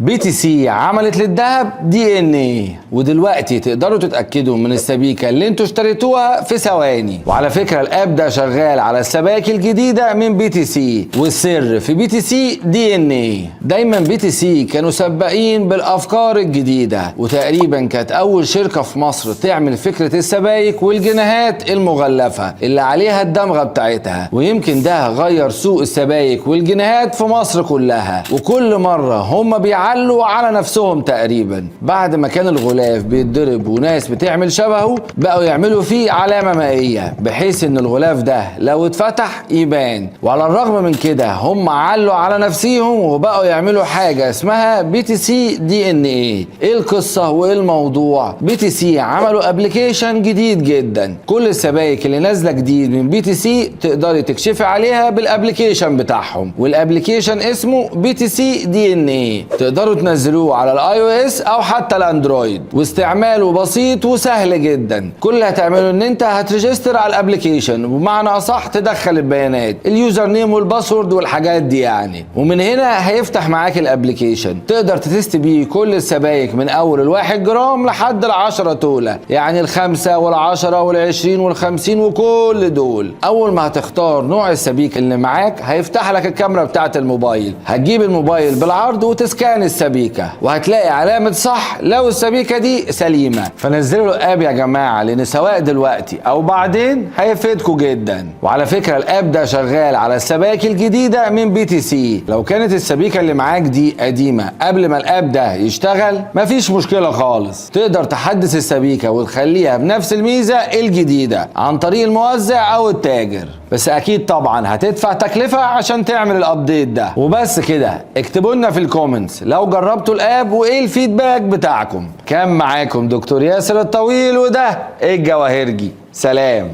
BTC عملت للذهب DNA، ودلوقتي تقدروا تتأكدوا من السبيكة اللي انتوا اشتريتوها في ثواني. وعلى فكرة الاب ده شغال على السبائك الجديدة من BTC، والسر في BTC DNA. دايما BTC كانوا سباقين بالافكار الجديدة، وتقريبا كانت اول شركة في مصر تعمل فكرة السبائك والجنيهات المغلفة اللي عليها الدمغة بتاعتها، ويمكن ده غير سوق السبائك والجنيهات في مصر كلها. وكل مرة هم بيعلوا على نفسهم تقريبا، بعد ما كان الغلاف بيتضرب وناس بتعمل شبهه بقوا يعملوا فيه علامة مائية بحيث ان الغلاف ده لو اتفتح يبان. وعلى الرغم من كده هم علوا على نفسيهم وبقوا يعملوا حاجة اسمها BTC DNA. ايه القصة وايه الموضوع؟ BTC عملوا ابليكيشن جديد جدا، كل السبائك اللي نازلة جديد من BTC تقدري تكشفي عليها بالابليكيشن بتاعهم، والابليكيشن اسمه BTC DNA. تقدروا تنزلوه على iOS او حتى الاندرويد، واستعماله بسيط وسهل جدا. كل اللي هتعمله ان انت هتريجستر على الابليكيشن، بمعنى اصح تدخل البيانات اليوزر نيم والباسورد والحاجات دي يعني، ومن هنا هيفتح معاك الابليكيشن. تقدر تتست بيه كل السبائك من اول ال1 جرام لحد ال10 تولة، يعني ال5 وال10 وال20 وال50 وكل دول. اول ما هتختار نوع السبيك اللي معاك هيفتح لك الكاميرا بتاعه الموبايل، هتجيب الموبايل بالعرض وتسكان السبيكة وهتلاقي علامة صح لو السبيكة دي سليمة. فنزلوا الاب يا جماعة، لان سواء دلوقتي او بعدين هيفيدكم جدا. وعلى فكرة الاب ده شغال على السبائك الجديدة من BTC. لو كانت السبيكة اللي معاك دي قديمة قبل ما الاب ده يشتغل مفيش مشكلة خالص، تقدر تحدث السبيكة وتخليها بنفس الميزة الجديدة عن طريق الموزع او التاجر، بس اكيد طبعا هتدفع تكلفة عشان تعمل الابديت ده. وبس كده، اكتبوا لنا في الكومنتس لو جربتوا الاب وايه الفيدباك بتاعكم. كان معاكم دكتور ياسر الطويل، وده الجواهرجي. سلام.